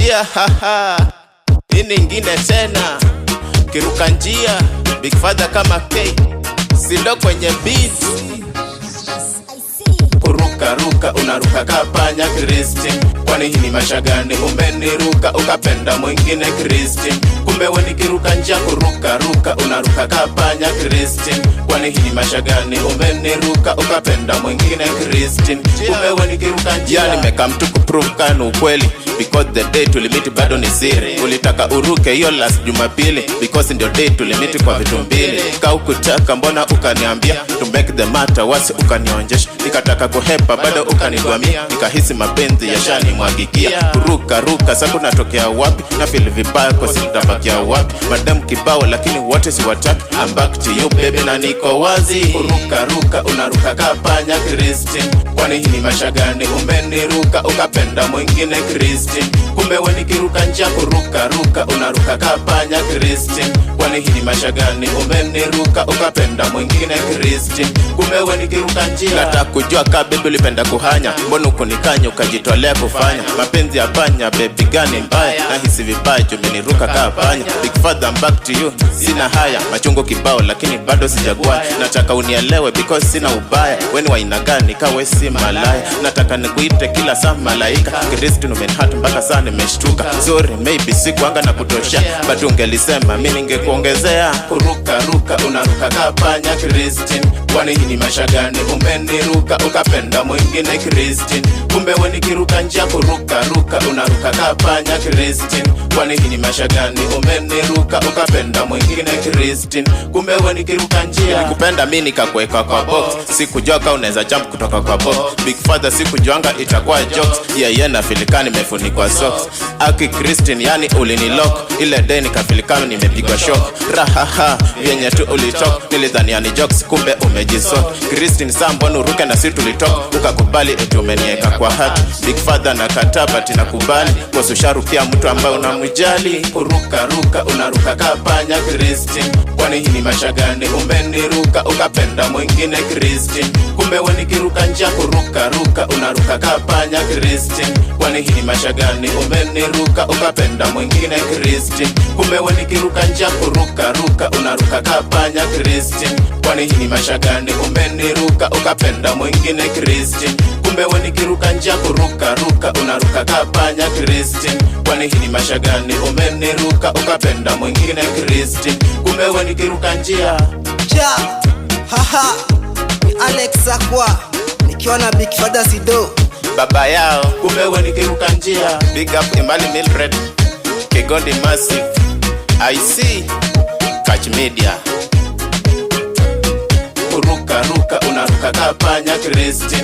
njia haha. Nini ingine tena? Kiruka njia Big Father kama K Sindo kwenye beat. Kuruka ruka unaruka kapanya Christine. Kwani hii ni maisha gani umeniruka ukapenda mwingine Christine? Kumbe we ni kiruka njia. Kuruka ruka unaruka kapanya Christine. Kwani hii ni maisha gani umeniruka ukapenda mwingine Christine? Kumbe we ni kiruka njia. Nimeka mtu kuprove kanu ukweli, because the day tulimiti bado ni siri. Ulitaka uruke hiyo last Jumapili, because ndio day tulimiti kwa vitu mbili. Kaukutaka mbona ukaniambia to make the matter wasi ukanionjesha. Nikataka kuhepa bado ukanigwamia, nikahisi mapenzi yashani mwagikia. Kuruka ruka sasa unatokea wapi? Na feel vibaya kwa sitabakia wapi? Madam kibao lakini wote si watatu. I'm back to you baby na niko wazi. Kuruka ruka unaruka kapanya Christine. Kwani hii ni maisha gani umeniruka ukapenda mwingine Christine? Kumbe we ni kiruka njia. Kuruka ruka unaruka kapanya Christine. Kwani hii ni maisha gani umeniruka ukapenda mwingine Christine? Kumbe we ni kiruka njia. Nataka kujua ka baby ulipenda kuhanya, mbona ukunikanya ukajitolea kufanya mapenzi ya panya? Baby gani mbaya? Na hisi vibaya umeniruka kapanya. Big Father I'm back to you. Sina haya machungo kibao lakini bado sijagua. Nataka unielewe because sina ubaya. Weni wa aina gani kawe si malaya? Nataka nikuite kila saa malaika. Christine umenihata mpaka saa nimeshtuka. Sorry maybe sikuanga na kutosha, but ungelisema mimi ningekuongezea. Kuruka ruka unaruka kapanya Christine. Kwani hii ni maisha gani umeniruka ukapenda mwingine Christine? Kumbe we ni kiruka njia. Kuruka ruka unaruka kapanya Christine. Kwani hii ni maisha gani umeniruka ukapenda mwingine Christine? Kumbe we ni kiruka njia. Nikupenda mimi nikakuweka kwa box, sikujua kama unaweza jump kutoka kwa box. Big Father sikujuanga itakuwa jokes. Yeah na filikani nimefunikwa socks. Aki Christine yani ulinilock. Ile day nikafilikana nimepigwa shock. Rahaha yenye tu ulitok, nilidhani yani jokes kumbe umejisok. Christine saa mbona uruke na si tulitok? Ukakubali eti umenieka kwa heart. Big Father nakataa but nakubali, kwa usharukia mtu ambaye unamjali. Kuruka ruka unaruka kapanya Christine. Kwani hii ni maisha gani umeniruka ukapenda mwingine Christine? Kumbe we ni kiruka njia. Kuruka ruka unaruka kapanya Christine. Kwani hii ni maisha gani umeniruka ukapenda mwingine Christine? Kumbe we ni kiruka njia. Kuruka ruka unaruka kapanya Christine. Kwani hii ni maisha gani umeniruka ukapenda mwingine Christine? Kumbe we ni kiruka njia. Kuruka ruka unaruka kapanya Christine. Kwani hii ni maisha gani umeniruka ukapenda mwingine Christine? Kumbe we ni kiruka njia. Haha ni Alex Zakwa nikiwa na Big Father Sido baba yao. Kumbe we ni kiruka njia. Big up Imali Mildred Kigondi Massive IC Catch Media. Kuruka ruka unaruka kapanya Christine.